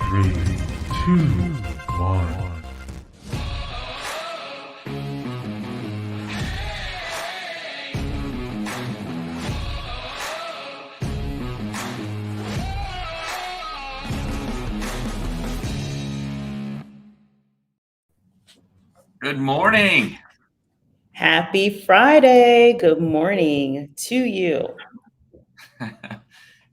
Three, two, one. Good morning. Happy Friday. Good morning to you.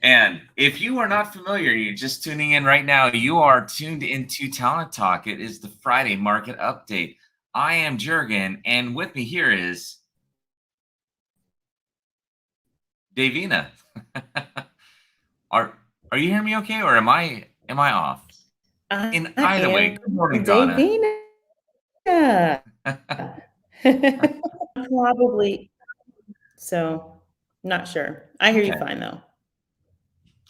And if you are not familiar, you're just tuning in right now, you are tuned into Talent Talk. It is the Friday market update. I am Jurgen, and with me here is Davina. are are you hearing me okay, or am I off? In I either way, good morning, am Donna. Davina. Probably. So, not sure. I hear you Okay. fine though.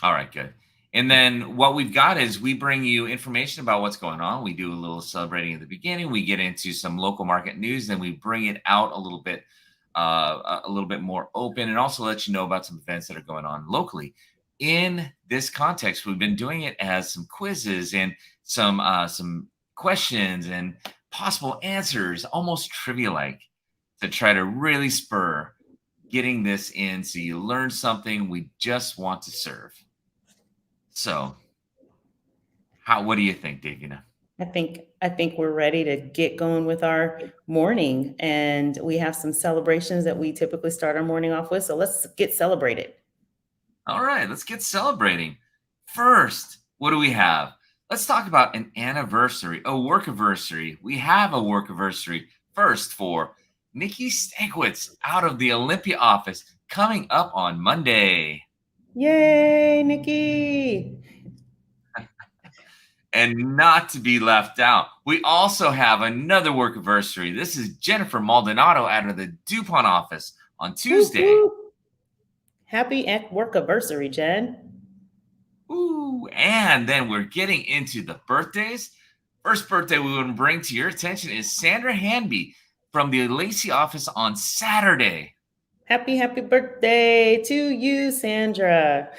All right, good. And then what we've got is we bring you information about what's going on. We do a little celebrating at the beginning. We get into some local market news, then we bring it out a little bit more open, and also let you know about some events that are going on locally. In this context, we've been doing it as some quizzes and some questions and possible answers, almost trivia-like, to try to really spur getting this in so you learn something. We just want to serve. So, what do you think, Davina? I think we're ready to get going with our morning, and we have some celebrations that we typically start our morning off with. So let's get celebrated. All right, let's get celebrating. First, what do we have? Let's talk about an anniversary, a work anniversary. We have a work anniversary first for Nikki Stankwitz out of the Olympia office coming up on Monday. Yay, Nikki. And not to be left out, we also have another work anniversary. This is Jennifer Maldonado out of the DuPont office on Tuesday. Woo-hoo. Happy work anniversary, Jen. Ooh, and then we're getting into the birthdays. First birthday we want to bring to your attention is Sandra Hanby from the Lacey office on Saturday. Happy birthday to you, Sandra.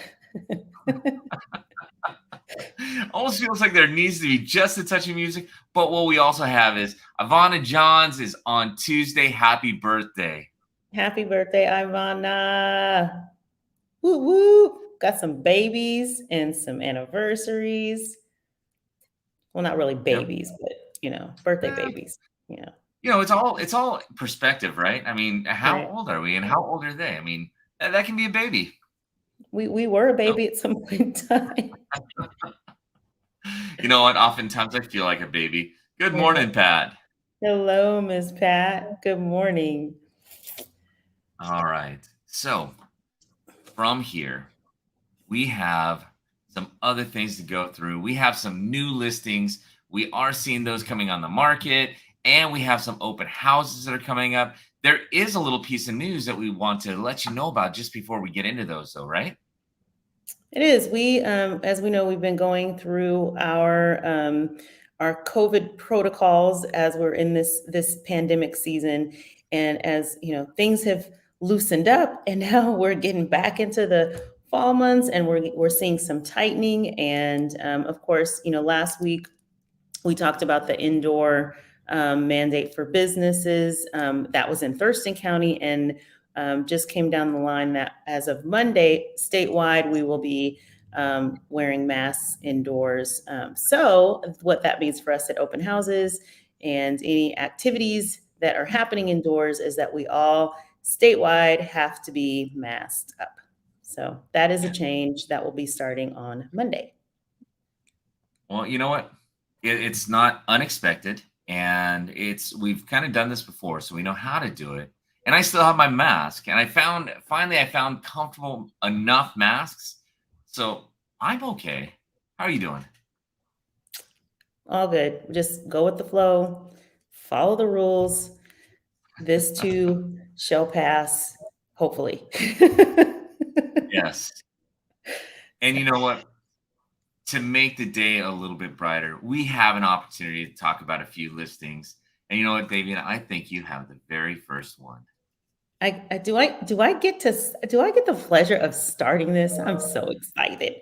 Almost feels like there needs to be just a touch of music, but what we also have is Ivana Johns is on Tuesday. Happy birthday. Happy birthday, Ivana. Woo woo. Got some babies and some anniversaries. Well, not really babies, but birthday babies. Yeah. It's all perspective, right? I mean, how Right. old are we and how old are they? I mean, that can be a baby. We were a baby at some point in time. You know what? Oftentimes I feel like a baby. Good Yeah. morning, Pat. Hello, Ms. Pat. Good morning. All right. So from here, we have some other things to go through. We have some new listings. We are seeing those coming on the market, and we have some open houses that are coming up. There is a little piece of news that we want to let you know about just before we get into those, though, right? It is. As we know, we've been going through our COVID protocols as we're in this pandemic season, and as things have loosened up, and now we're getting back into the fall months, and we're seeing some tightening. And of course, last week we talked about the indoor mandate for businesses that was in Thurston County, and just came down the line that as of Monday, statewide, we will be wearing masks indoors. So what that means for us at open houses and any activities that are happening indoors is that we all statewide have to be masked up. So that is a change that will be starting on Monday. Well, you know what? It's not unexpected, and we've kind of done this before, so we know how to do it. And I still have my mask, and I found comfortable enough masks, so I'm okay. How are you doing? All good. Just go with the flow, follow the rules. This too shall pass, hopefully. Yes. And you know what? To make the day a little bit brighter, we have an opportunity to talk about a few listings. And you know what, Davian? I think you have the very first one. I get to do I get the pleasure of starting this? I'm so excited.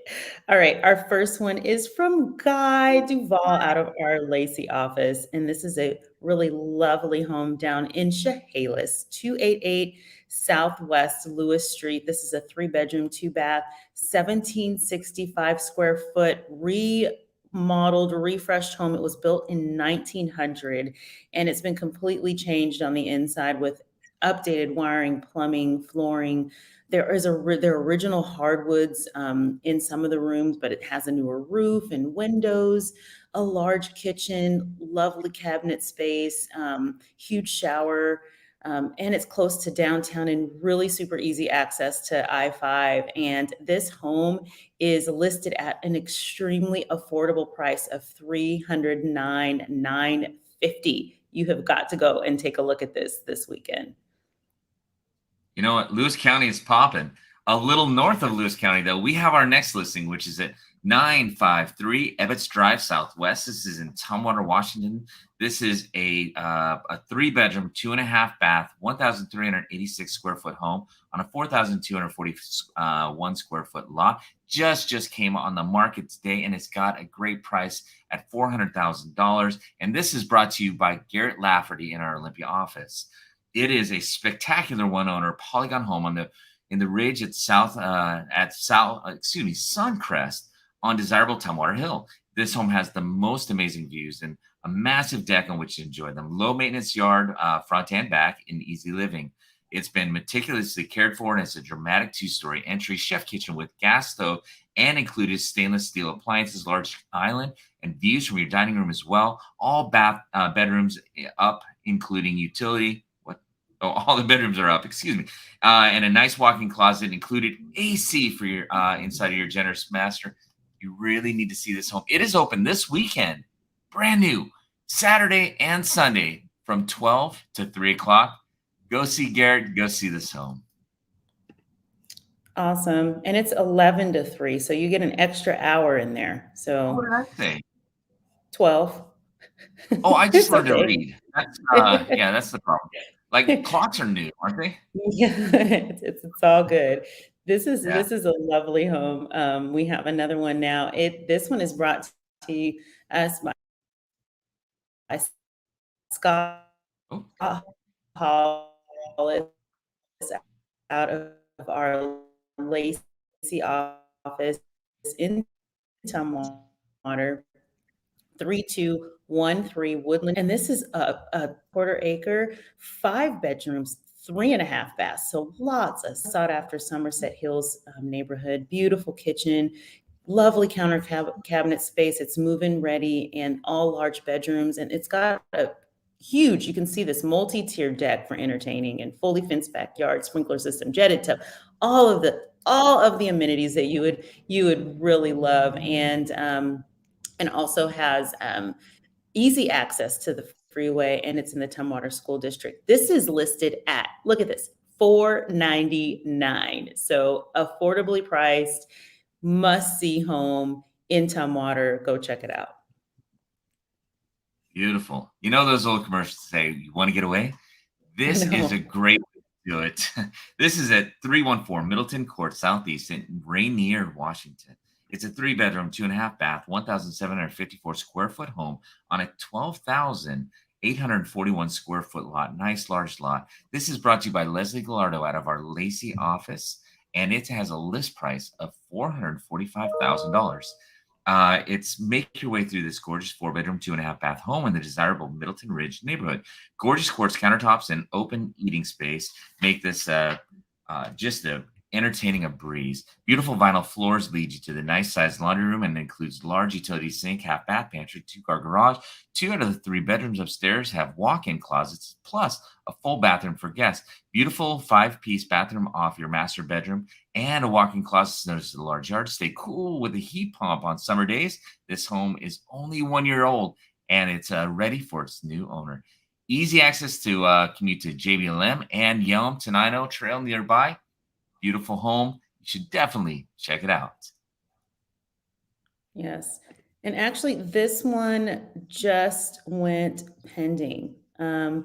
All right, our first one is from Guy Duval out of our Lacey office, and this is a really lovely home down in Chehalis, 288 Southwest Lewis Street. This is a 3-bedroom, 2-bath, 1765 square foot remodeled, refreshed home. It was built in 1900, and it's been completely changed on the inside with updated wiring, plumbing, flooring. There are original hardwoods in some of the rooms, but it has a newer roof and windows, a large kitchen, lovely cabinet space, huge shower, and it's close to downtown and really super easy access to I-5. And this home is listed at an extremely affordable price of $309,950. You have got to go and take a look at this weekend. You know what? Lewis County is popping. A little north of Lewis County, though, we have our next listing, which is at 953 Ebbets Drive Southwest. This is in Tumwater, Washington. This is a 3-bedroom, 2.5-bath, 1,386 square foot home on a 4,241 square foot lot. Just came on the market today, and it's got a great price at $400,000. And this is brought to you by Garrett Lafferty in our Olympia office. It is a spectacular one-owner polygon home in the ridge at Suncrest on desirable Tumwater Hill. This home has the most amazing views and a massive deck on which to enjoy them. Low maintenance yard, front and back, and easy living. It's been meticulously cared for, and it's a dramatic 2-story entry chef kitchen with gas stove and included stainless steel appliances, large island, and views from your dining room as well. All bedrooms up, including utility. All the bedrooms are up, excuse me. And a nice walk-in closet, included AC for your inside of your generous master. You really need to see this home. It is open this weekend, brand new, Saturday and Sunday from 12 to 3 o'clock. Go see Garrett. Go see this home. Awesome. And it's 11 to 3, so you get an extra hour in there. So What did I say? 12. Oh, I just It's learned to okay. read. Yeah, that's the problem. Like, clocks are new, aren't they? Yeah, it's all good. Yeah. This is a lovely home. We have another one now. This one is brought to us by Scott Oh, Hollis out of our Lacey office in Tumwater, 3213 Woodland. And this is a quarter acre, 5 bedrooms, 3.5 baths. So lots of sought after Somerset Hills neighborhood, beautiful kitchen, lovely counter cabinet space. It's move-in ready and all large bedrooms. And it's got a huge, you can see this multi-tiered deck for entertaining and fully fenced backyard, sprinkler system, jetted tub, all of the amenities that you would really love. And also has easy access to the freeway, and it's in the Tumwater School District. This is listed at, look at this, $499. So affordably priced, must-see home in Tumwater. Go check it out. beautiful. You know those old commercials say, you want to get away? This is a great way to do it. This is at 314 Middleton Court Southeast in Rainier, Washington. It's a 3-bedroom, 2.5-bath, 1,754 square foot home on a 12,841 square foot lot. Nice large lot. This is brought to you by Leslie Gallardo out of our Lacey office, and it has a list price of $445,000. It's make your way through this gorgeous 4-bedroom, 2.5-bath home in the desirable Middleton Ridge neighborhood. Gorgeous quartz countertops and open eating space make this just a entertaining a breeze. Beautiful vinyl floors lead you to the nice sized laundry room and includes large utility sink, half bath, pantry, 2-car garage. 2 out of the 3 bedrooms upstairs have walk-in closets, plus a full bathroom for guests. Beautiful 5-piece bathroom off your master bedroom and a walk-in closet. Notice the large yard. Stay cool with a heat pump on summer days. This home is only 1 year old and it's ready for its new owner. Easy access to commute to JBLM and Yelm Tenino Trail nearby. Beautiful home. You should definitely check it out. Yes. And actually, this one just went pending. Oh.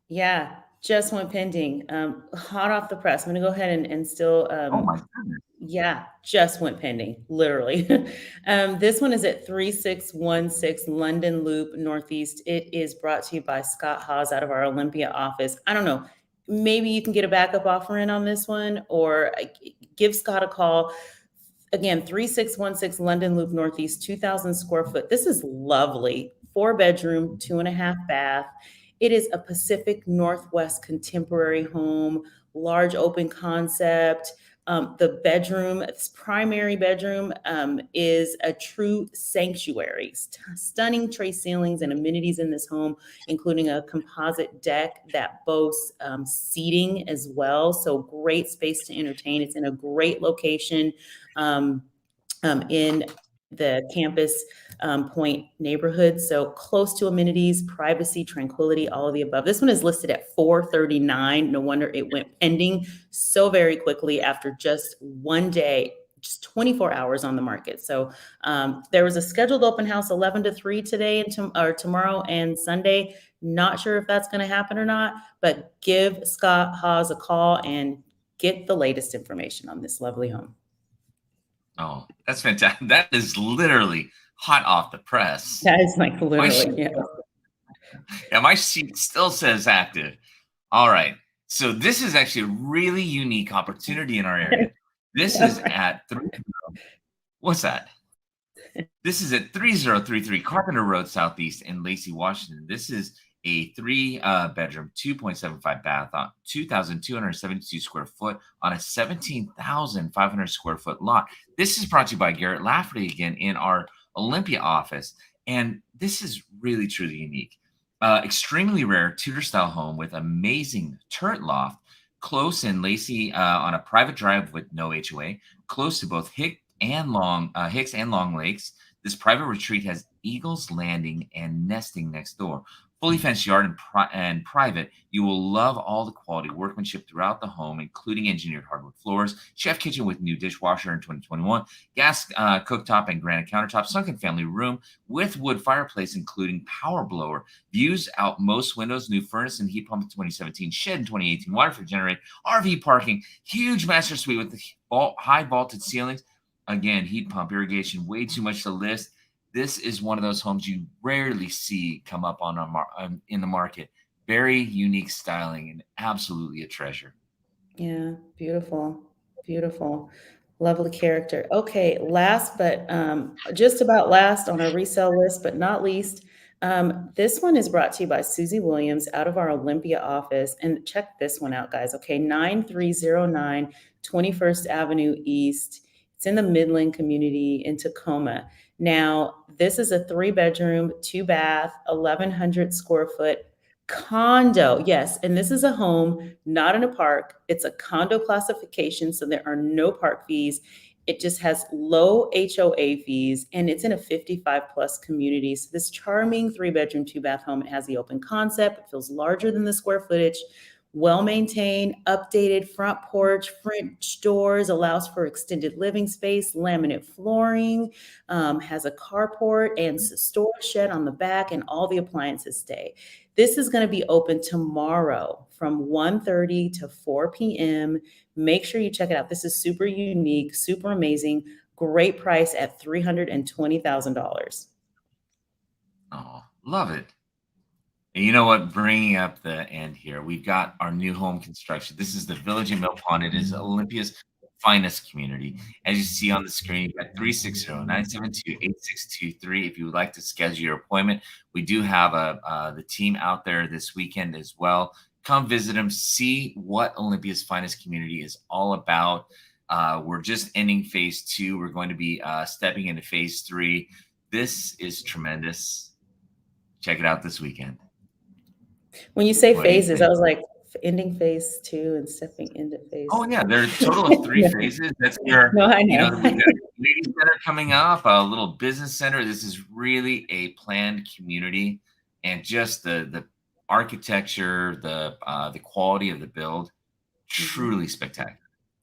Yeah, just went pending. Hot off the press. I'm going to go ahead and still, Oh my goodness. yeah, just went pending, literally. This one is at 3616 London Loop Northeast. It is brought to you by Scott Hawes out of our Olympia office. I don't know. Maybe you can get a backup offer in on this one, or give Scott a call. Again, 3616 London Loop Northeast, 2,000 square foot. This is lovely. 4-bedroom, 2.5 bath. It is a Pacific Northwest contemporary home, large open concept. The bedroom, this primary bedroom, is a true sanctuary. Stunning tray ceilings and amenities in this home, including a composite deck that boasts seating as well. So great space to entertain. It's in a great location in the Campus Point neighborhood. So close to amenities, privacy, tranquility, all of the above. This one is listed at $439. No wonder it went pending so very quickly after just one day, just 24 hours on the market. So there was a scheduled open house 11 to 3 today and tomorrow and Sunday. Not sure if that's going to happen or not, but give Scott Hawes a call and get the latest information on this lovely home. Oh, that's fantastic. That is literally hot off the press. That is like literally, Yeah, my sheet still says active. All right. So this is actually a really unique opportunity in our area. This is at what's that? This is at 3033 Carpenter Road Southeast in Lacey, Washington. This is a 3-bedroom, 2.75 bath on 2,272 square foot on a 17,500 square foot lot. This is brought to you by Garrett Lafferty again in our Olympia office. And this is really, truly unique. Extremely rare Tudor-style home with amazing turret loft, close in Lacey on a private drive with no HOA, close to both Hicks and Long Lakes. This private retreat has Eagles Landing and nesting next door. Fully fenced yard and private. You will love all the quality workmanship throughout the home, including engineered hardwood floors, chef kitchen with new dishwasher in 2021, gas cooktop and granite countertop, sunken family room with wood fireplace, including power blower, views out most windows, new furnace and heat pump in 2017, shed in 2018, water for generator, RV parking, huge master suite with high vaulted ceilings. Again, heat pump, irrigation, way too much to list. This is one of those homes you rarely see come up in the market. Very unique styling and absolutely a treasure. Yeah, beautiful, beautiful, lovely character. Okay, last but just about last on our resale list, but not least, this one is brought to you by Susie Williams out of our Olympia office. And check this one out, guys. Okay, 9309 21st Avenue East. It's in the Midland community in Tacoma. Now, this is a 3-bedroom, 2-bath, 1,100 square foot condo. Yes, and this is a home, not in a park. It's a condo classification, so there are no park fees. It just has low HOA fees, and it's in a 55-plus community. So this charming 3-bedroom, 2-bath home, it has the open concept. It feels larger than the square footage. Well-maintained, updated front porch, French doors, allows for extended living space, laminate flooring, has a carport and storage shed on the back, and all the appliances stay. This is going to be open tomorrow from 1:30 to 4 p.m. Make sure you check it out. This is super unique, super amazing, great price at $320,000. Oh, love it. And you know what? Bringing up the end here, we've got our new home construction. This is the Village in Mill Pond. It is Olympia's finest community. As you see on the screen, you've got 360-972-8623. If you would like to schedule your appointment, we do have the team out there this weekend as well. Come visit them, see what Olympia's finest community is all about. We're just ending phase 2. We're going to be stepping into phase 3. This is tremendous. Check it out this weekend. When you say phases, I was like ending phase 2 and stepping into phase. Oh yeah, there are a total of 3 phases. That's where no, I know. We've got a community center coming up, a little business center. This is really a planned community, and just the architecture, the quality of the build, truly spectacular.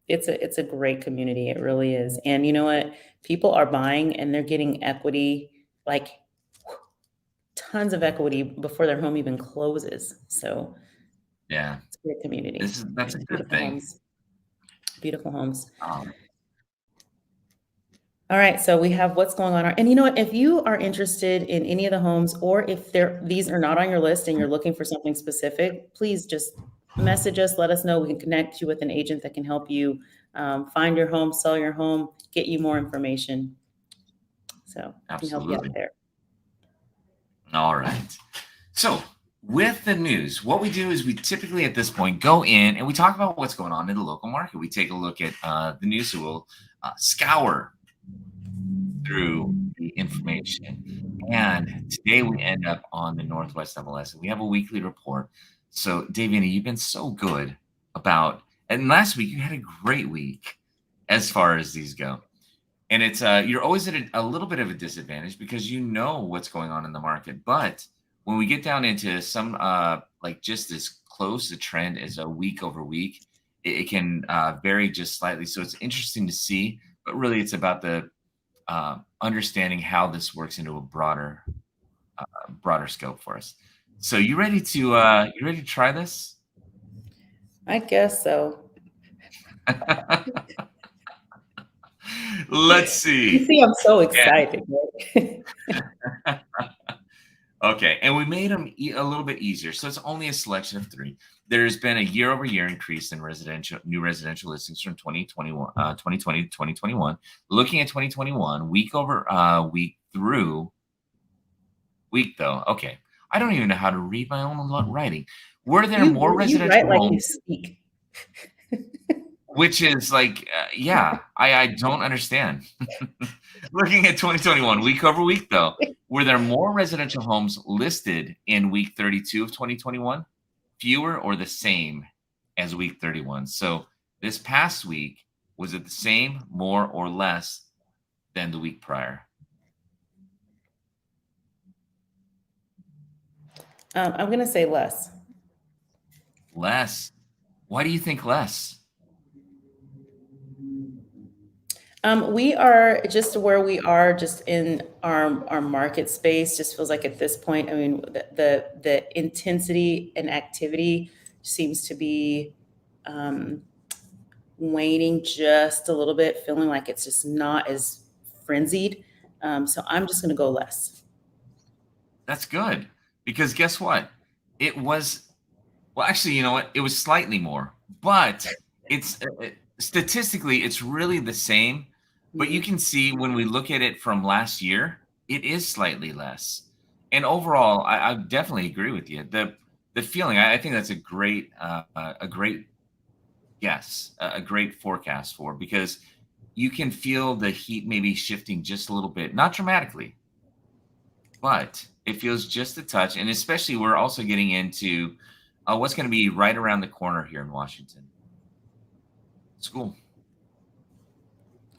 It's a great community. It really is. And you know what? People are buying and they're getting equity, like tons of equity before their home even closes. So yeah, Great community. That's a good Beautiful thing. homes. Beautiful homes. Um, All right, so we have what's going on. And you know what? If you are interested in any of the homes, or if these are not on your list and you're looking for something specific, please just message us. Let us know. We can connect you with an agent that can help you find your home, sell your home, get you more information. So I can help you out Absolutely. there. All right. So with the news, what we do is we typically at this point go in and we talk about what's going on in the local market. We take a look at the news, so we'll scour through the information. And today we end up on the Northwest MLS. We have a weekly report. So, Davina, you've been so good about, and last week you had a great week as far as these go. And it's you're always at a little bit of a disadvantage because you know what's going on in the market. But when we get down into some like just as close a trend as a week over week, it can vary just slightly. So it's interesting to see, but really it's about the understanding how this works into a broader scope for us. So you ready to try this? I guess so. Let's You see. see, I'm so excited. Right? Okay, and we made them a little bit easier. So it's only a selection of 3. There's been a year-over-year increase in new residential listings from 2020 to 2021. Looking at 2021, week over week through week, though. Okay, I don't even know how to read my own writing. Were there more You residential write like you homes? speak. Which is like, yeah, I don't understand. Looking at 2021, week over week, though, were there more residential homes listed in week 32 of 2021, fewer or the same as week 31? So this past week, was it the same, more, or less than the week prior? I'm going to say less. Less. Why do you think less? We are just where we are, just in our market space. Just feels like at this point, I mean, the intensity and activity seems to be waning just a little bit, feeling like it's just not as frenzied. So I'm just going to go less. That's good, because guess what? It was, well, actually, you know what? It was slightly more, but it's statistically, it's really the same. But you can see when we look at it from last year, it is slightly less. And overall, I definitely agree with you. The feeling, I think that's a great guess, a great forecast for, because you can feel the heat maybe shifting just a little bit, not dramatically, but it feels just a touch. And especially we're also getting into what's going to be right around the corner here in Washington. School.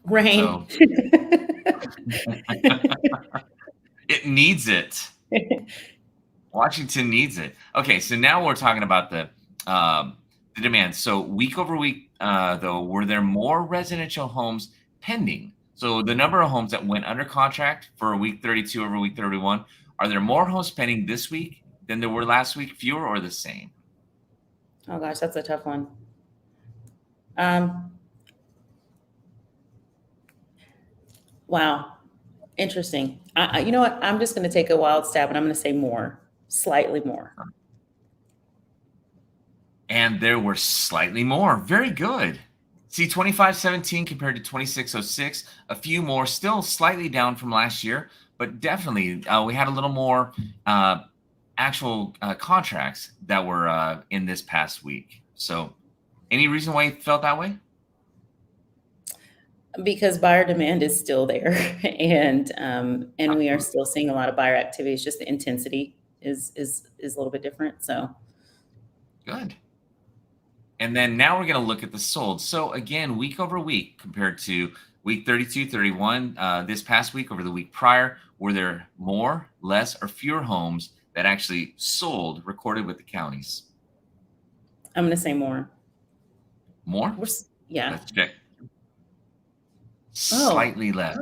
Rain. So it needs it. Washington needs it. Okay, so now we're talking about the demand. So week over week, though, were there more residential homes pending? So the number of homes that went under contract for week 32 over week 31, are there more homes pending this week than there were last week, fewer or the same? Oh gosh, that's a tough one. Wow, interesting. You know what? I'm just going to take a wild stab, and I'm going to say more, slightly more. And there were slightly more. Very good. See, 2517 compared to 2606, a few more, still slightly down from last year, but definitely we had a little more actual contracts that were in this past week. So any reason why you felt that way? Because buyer demand is still there, and we are still seeing a lot of buyer activity. It's just the intensity is a little bit different. So good. And then now we're going to look at the sold. So again, week over week compared to week 32, 31, this past week over the week prior, were there more, less, or fewer homes that actually sold recorded with the counties? I'm going to say more. More? Yeah. Let's check. Slightly less.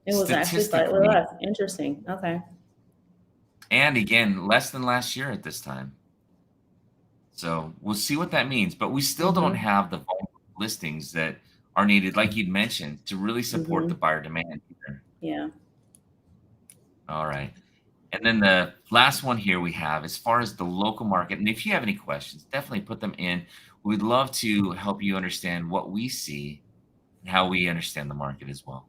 It was actually slightly less. Interesting. Okay. And again, less than last year at this time. So we'll see what that means, but we still don't have the volume of listings that are needed, like you'd mentioned, to really support the buyer demand here. Yeah. All right. And then the last one here we have, as far as the local market, and if you have any questions, definitely put them in. We'd love to help you understand what we see and how we understand the market as well.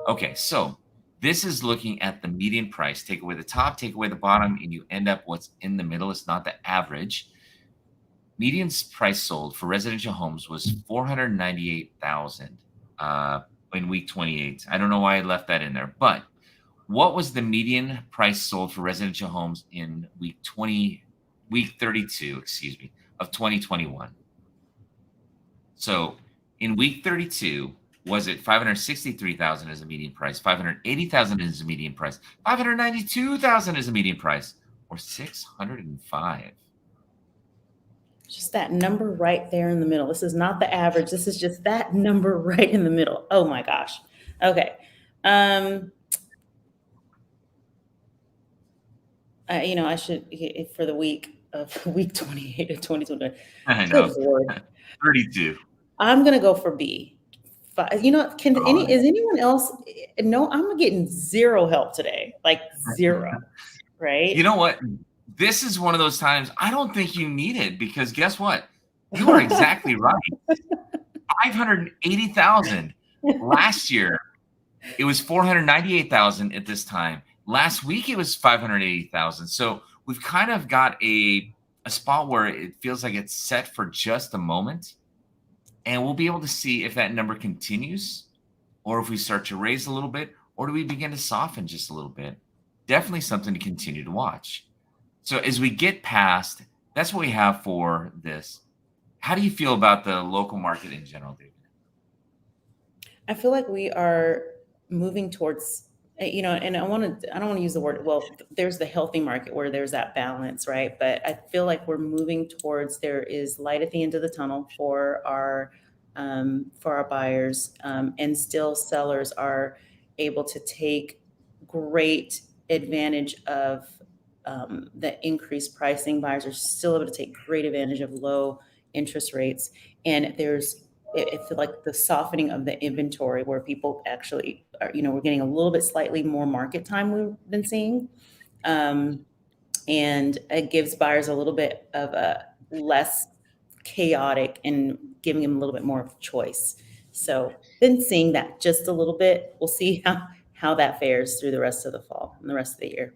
Okay, so this is looking at the median price. Take away the top, take away the bottom, and you end up what's in the middle. It's not the average. Median price sold for residential homes was 498,000 in week 28. I don't know why I left that in there, but what was the median price sold for residential homes in week 32, excuse me, of 2021? So in week 32, was it 563,000 as a median price, 580,000 as a median price, 592,000 as a median price, or 605? Just that number right there in the middle. This is not the average. This is just that number right in the middle. Oh my gosh. Okay. I should, for the week of week 28 of 2020. I Good know. Lord. 32. I'm gonna go for B. Is anyone else? No, I'm getting zero help today. Like zero, right? You know what? This is one of those times I don't think you need it, because guess what? You are exactly right. 580,000. Last year, it was 498,000 at this time. Last week, it was 580,000. So we've kind of got a spot where it feels like it's set for just a moment. And we'll be able to see if that number continues, or if we start to raise a little bit, or do we begin to soften just a little bit? Definitely something to continue to watch. So as we get past, that's what we have for this. How do you feel about the local market in general, David? I feel like we are moving towards, and I don't want to use the word, well, there's the healthy market where there's that balance, right? But I feel like we're moving towards, there is light at the end of the tunnel for our buyers, and still sellers are able to take great advantage of the increased pricing. Buyers are still able to take great advantage of low interest rates. And I feel like the softening of the inventory, where people actually are, we're getting a little bit slightly more market time we've been seeing. And it gives buyers a little bit of a less chaotic and giving them a little bit more of choice. So been seeing that just a little bit. We'll see how that fares through the rest of the fall and the rest of the year.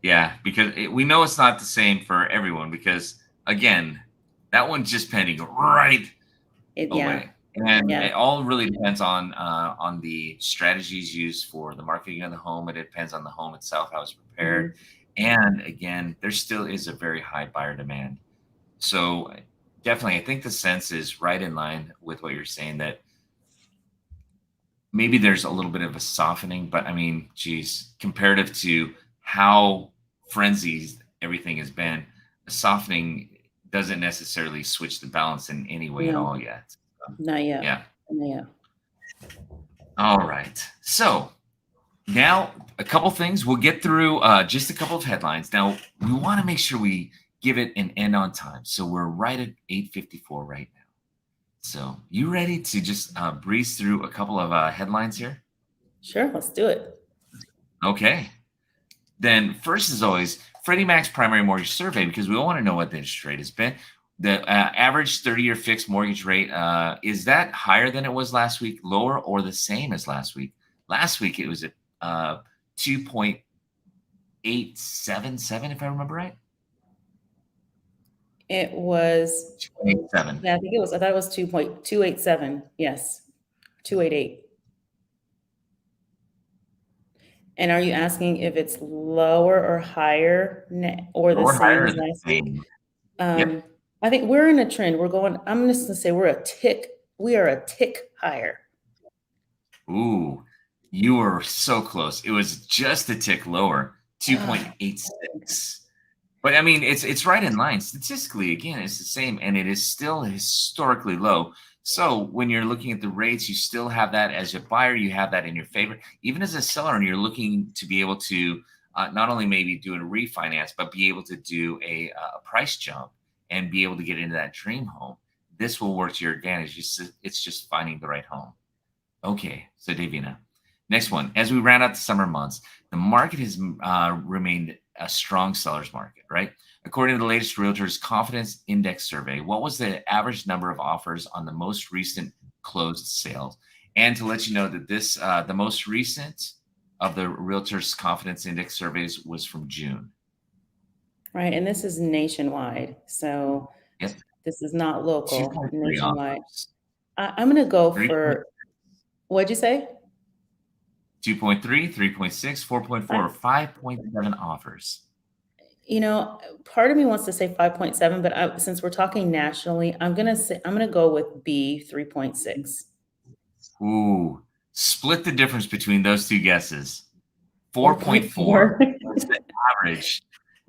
Yeah, because we know it's not the same for everyone, because again, that one's just pending right away. And it all really depends on the strategies used for the marketing of the home. It depends on the home itself, how it's prepared. And again, there still is a very high buyer demand. So definitely, I think the sense is right in line with what you're saying, that maybe there's a little bit of a softening, but I mean, geez, comparative to how frenzied everything has been, a softening doesn't necessarily switch the balance in any way at all yet. Not yet. Yeah. Not yet. All right. So now a couple things. We'll get through just a couple of headlines. Now, we want to make sure we give it an end on time. So we're right at 8:54 right now. So you ready to just breeze through a couple of headlines here? Sure, let's do it. Okay. Then first, as always, Freddie Mac's primary mortgage survey, because we want to know what the interest rate has been. The average 30-year fixed mortgage rate, is that higher than it was last week, lower, or the same as last week? Last week, it was at 2.877, if I remember right. It was 2.87. Yeah, I thought it was 2.287. Yes. 288. And are you asking if it's lower or higher or the same as last week? Yep. I think we're in a trend. I'm just gonna say we are a tick higher. Ooh, you were so close. It was just a tick lower, 2.86. But I mean, it's right in line. Statistically, again, it's the same, and it is still historically low. So when you're looking at the rates, you still have that as a buyer, you have that in your favor. Even as a seller, and you're looking to be able to not only maybe do a refinance, but be able to do a price jump. and be able to get into that dream home, this will work to your advantage. It's just finding the right home. Okay, so Davina, next one. As we round out the summer months, the market has remained a strong seller's market, right? According to the latest Realtors Confidence Index survey, what was the average number of offers on the most recent closed sales? And to let you know that this, the most recent of the Realtors Confidence Index surveys was from June. Right. And this is nationwide. So Yes, this is not local, 2.3 nationwide. offers. I'm going to go 3. for, what'd you say? 2.3, 3.6, 4.4, 5.7 offers. You know, part of me wants to say 5.7, but since we're talking nationally, I'm going to go with B, 3.6. Ooh, split the difference between those two guesses. 4.4 is the average.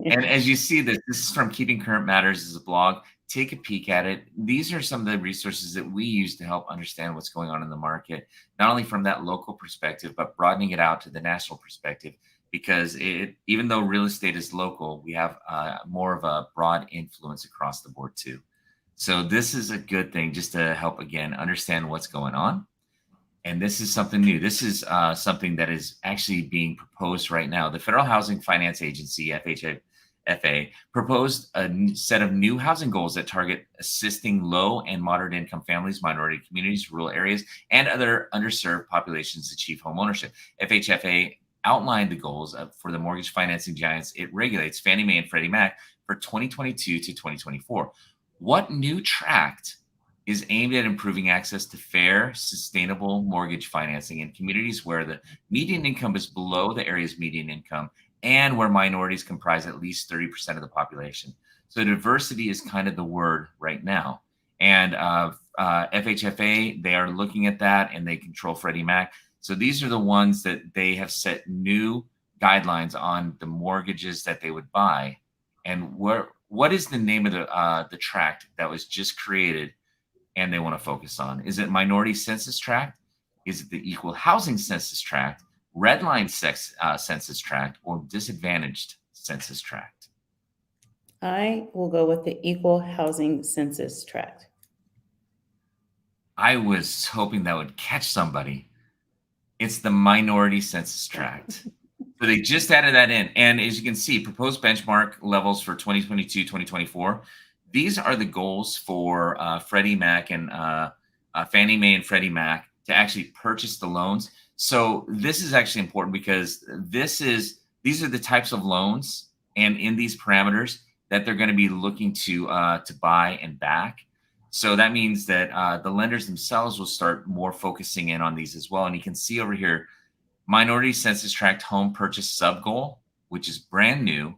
And as you see this is from Keeping Current Matters as a blog. Take a peek at it. These are some of the resources that we use to help understand what's going on in the market, not only from that local perspective, but broadening it out to the national perspective. Because even though real estate is local, we have more of a broad influence across the board too. So this is a good thing just to help, again, understand what's going on. And this is something new. This is something that is actually being proposed right now. The Federal Housing Finance Agency, FHFA, proposed a set of new housing goals that target assisting low and moderate income families, minority communities, rural areas, and other underserved populations achieve home ownership. FHFA outlined the goals for the mortgage financing giants it regulates, Fannie Mae and Freddie Mac, for 2022 to 2024. What new tract is aimed at improving access to fair, sustainable mortgage financing in communities where the median income is below the area's median income and where minorities comprise at least 30% of the population? So diversity is kind of the word right now. And FHFA, they are looking at that, and they control Freddie Mac. So these are the ones that they have set new guidelines on the mortgages that they would buy. And what is the name of the tract that was just created and they want to focus on? Is it minority census tract? Is it the equal housing census tract, red line census tract, or disadvantaged census tract? I will go with the equal housing census tract. I was hoping that would catch somebody. It's the minority census tract. So they just added that in. And as you can see, proposed benchmark levels for 2022, 2024. These are the goals for Freddie Mac and Fannie Mae and Freddie Mac to actually purchase the loans. So this is actually important because these are the types of loans and in these parameters that they're going to be looking to buy and back. So that means that the lenders themselves will start more focusing in on these as well. And you can see over here, minority census tract home purchase sub goal, which is brand new,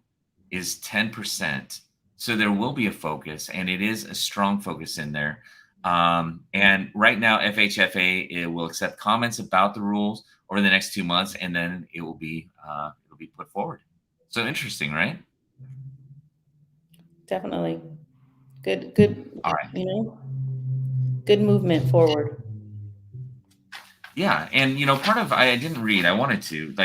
is 10%. So there will be a focus, and it is a strong focus in there. And right now, FHFA will accept comments about the rules over the next 2 months, and then it will be put forward. So interesting, right? Definitely. Good. All right. Good movement forward. Yeah. And, part of, I didn't read, I wanted to,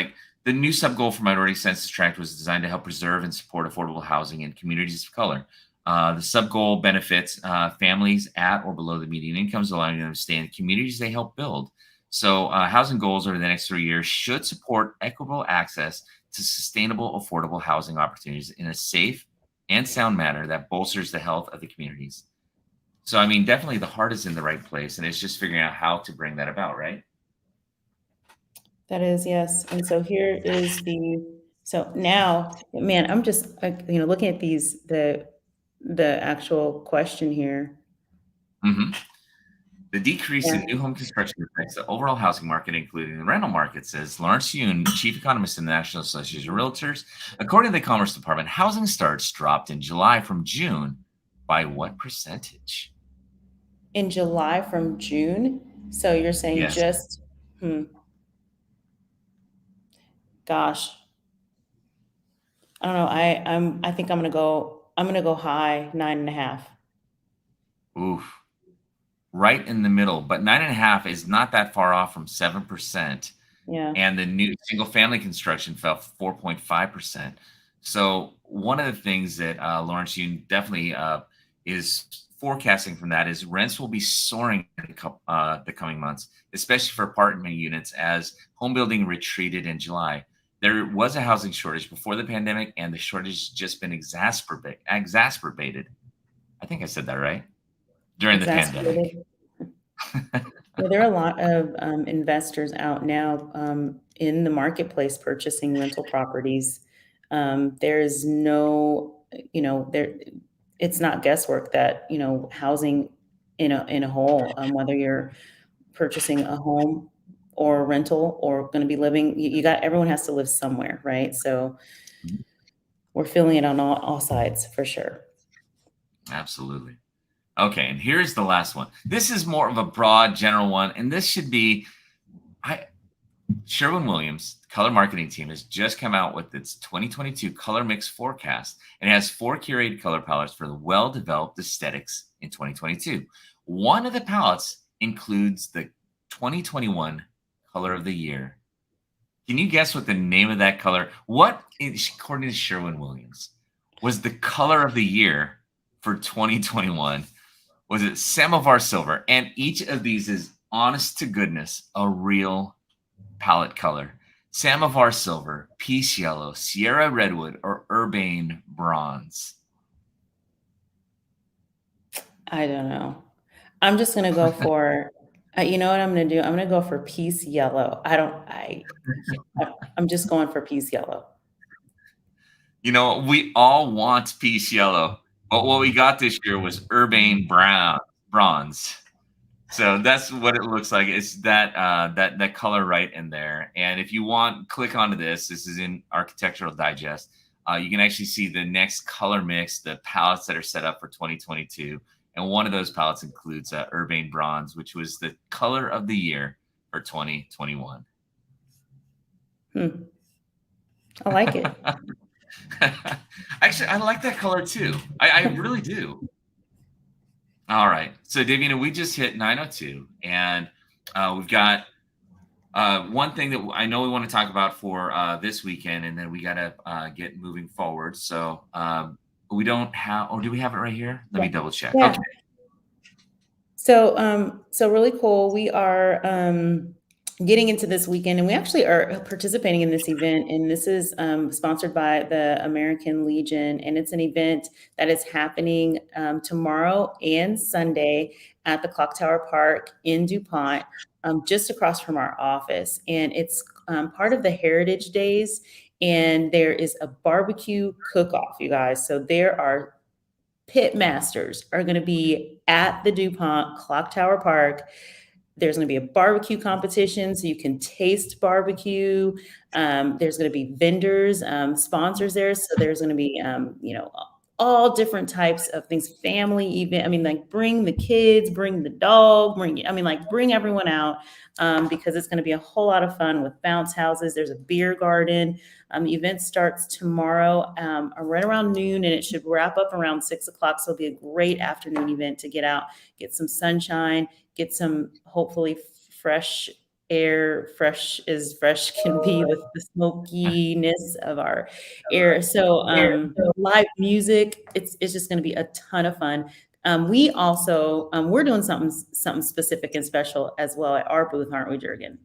the new sub goal for minority census tract was designed to help preserve and support affordable housing in communities of color. The sub goal benefits families at or below the median incomes, allowing them to stay in communities they help build. So housing goals over the next 3 years should support equitable access to sustainable, affordable housing opportunities in a safe and sound manner that bolsters the health of the communities. So, definitely the heart is in the right place, and it's just figuring out how to bring that about, right? That is, yes. And so here is so now, man, I'm just, looking at the actual question here. Mm-hmm. The decrease in new home construction affects the overall housing market, including the rental market, says Lawrence Yun, chief economist in the National Association of Realtors. According to the Commerce Department, housing starts dropped in July from June by what percentage? In July from June? So you're saying Yes. Gosh. I don't know. I think I'm gonna go high, 9.5. Oof. Right in the middle, but 9.5 is not that far off from 7%. Yeah. And the new single family construction fell 4.5%. So one of the things that Lawrence Yun definitely is forecasting from that is rents will be soaring in the coming months, especially for apartment units as home building retreated in July. There was a housing shortage before the pandemic, and the shortage has just been exacerbated. I think I said that right. During the pandemic. Exacerbated. Well, there are a lot of investors out now in the marketplace purchasing rental properties. There is no, it's not guesswork that, housing in a whole, whether you're purchasing a home or a rental or going to be living, everyone has to live somewhere, right? So we're feeling it on all sides for sure. Absolutely. Okay, and here's the last one. This is more of a broad, general one, and this should be Sherwin-Williams color marketing team has just come out with its 2022 color mix forecast, and it has 4 curated color palettes for the well-developed aesthetics in 2022. One of the palettes includes the 2021 color of the year. Can you guess what the name of that color? What, according to Sherwin-Williams, was the color of the year for 2021? Was it Samovar Silver? And each of these is, honest to goodness, a real palette color. Samovar Silver, Peace Yellow, Sierra Redwood, or Urbane Bronze? I don't know. I'm just going to go for, you know what I'm going to do? I'm going to go for Peace Yellow. I'm just going for Peace Yellow. We all want Peace Yellow, but what we got this year was Urbane Bronze. So that's what it looks like. It's that color right in there. And if you want, click onto this. This is in Architectural Digest. You can actually see the next color mix, the palettes that are set up for 2022. And one of those palettes includes Urbane Bronze, which was the color of the year for 2021. I like it. Actually, I like that color too. I really do. All right. So, Davina, we just hit 9:02, and we've got one thing that I know we want to talk about for this weekend, and then we got to get moving forward. So, we don't have, do we have it right here? Let me double check. Yeah. Okay. So, really cool. We are getting into this weekend, and we actually are participating in this event. And this is sponsored by the American Legion, and it's an event that is happening tomorrow and Sunday at the Clock Tower Park in DuPont, just across from our office. And it's part of the Heritage Days, and there is a barbecue cook-off, you guys. So there are pit masters are going to be at the DuPont Clock Tower Park. There's going to be a barbecue competition, so you can taste barbecue. There's going to be vendors, sponsors there. So there's going to be, all different types of things, family event. I mean, like bring the kids, bring the dog, bring everyone out because it's going to be a whole lot of fun with bounce houses. There's a beer garden. The event starts tomorrow right around noon, and it should wrap up around 6 o'clock. So it'll be a great afternoon event to get out, get some sunshine, get some hopefully fresh air, fresh as fresh can be with the smokiness of our air. So live music, it's just going to be a ton of fun. We also, we're doing something specific and special as well at our booth, aren't we, Jurgen?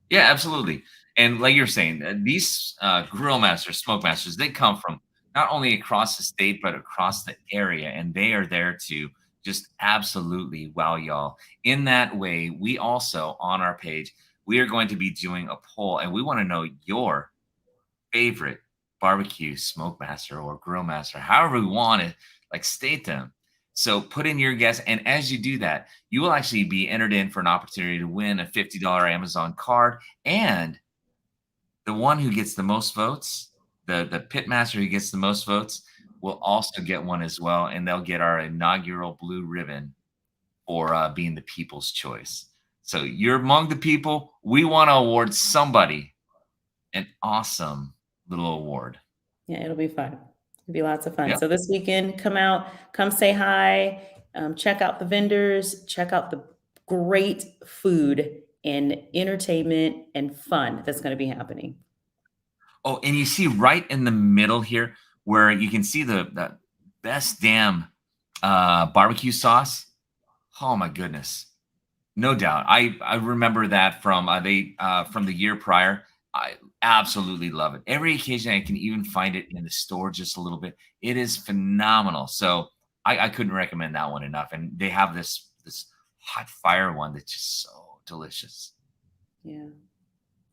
Yeah, absolutely. And like you're saying, these grill masters, smoke masters, they come from not only across the state, but across the area. And they are there to just absolutely wow y'all. In that way, we also, on our page, we are going to be doing a poll, and we want to know your favorite barbecue smoke master or grill master, however we want to state them. So put in your guess, and as you do that, you will actually be entered in for an opportunity to win a $50 Amazon card, and the one who gets the most votes, the pit master who gets the most votes, will also get one as well, and they'll get our inaugural blue ribbon for being the people's choice. So you're among the people. We want to award somebody an awesome little award. Yeah, it'll be fun. It'll be lots of fun. Yeah. So this weekend, come out, come say hi, check out the vendors, check out the great food and entertainment and fun that's going to be happening. Oh, and you see right in the middle here where you can see the best damn Barbecue sauce. Oh my goodness. No doubt. I remember that from from the year prior. I absolutely love it. Every occasion I can even find it in the store just a little bit. It is phenomenal. So I couldn't recommend that one enough. And they have this hot fire one that's just so delicious. Yeah.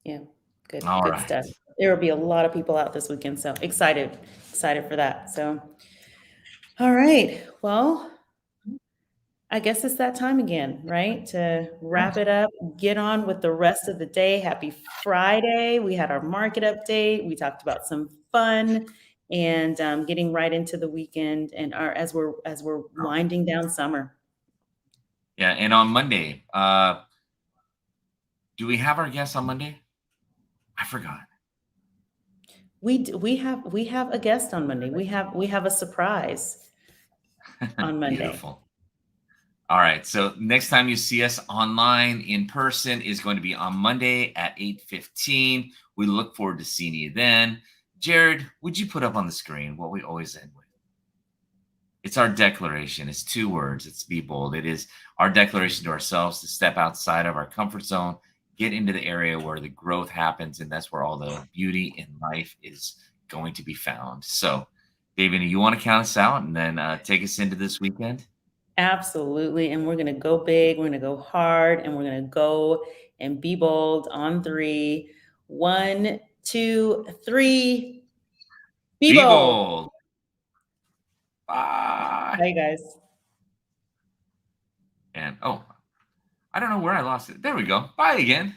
Yeah. Good, All good right. stuff. There will be a lot of people out this weekend, so excited for that. So, all right. Well, I guess it's that time again, right? To wrap it up, get on with the rest of the day. Happy Friday. We had our market update. We talked about some fun and getting right into the weekend and as we're winding down summer. Yeah. And on Monday, do we have our guest on Monday? I forgot. We have a guest on Monday. We have a surprise on Monday. Beautiful. All right. So next time you see us online in person is going to be on Monday at 8:15. We look forward to seeing you then. Jared, would you put up on the screen what we always end with? It's our declaration. It's 2 words. It's be bold. It is our declaration to ourselves to step outside of our comfort zone, get into the area where the growth happens, and that's where all the beauty in life is going to be found. So, David, you want to count us out and then take us into this weekend? Absolutely. And we're going to go big, we're going to go hard, and we're going to go and be bold on 3. 1, 2, 3. Be Be bold. bold. Bye. Bye, guys. And I don't know where I lost it. There we go. Bye again.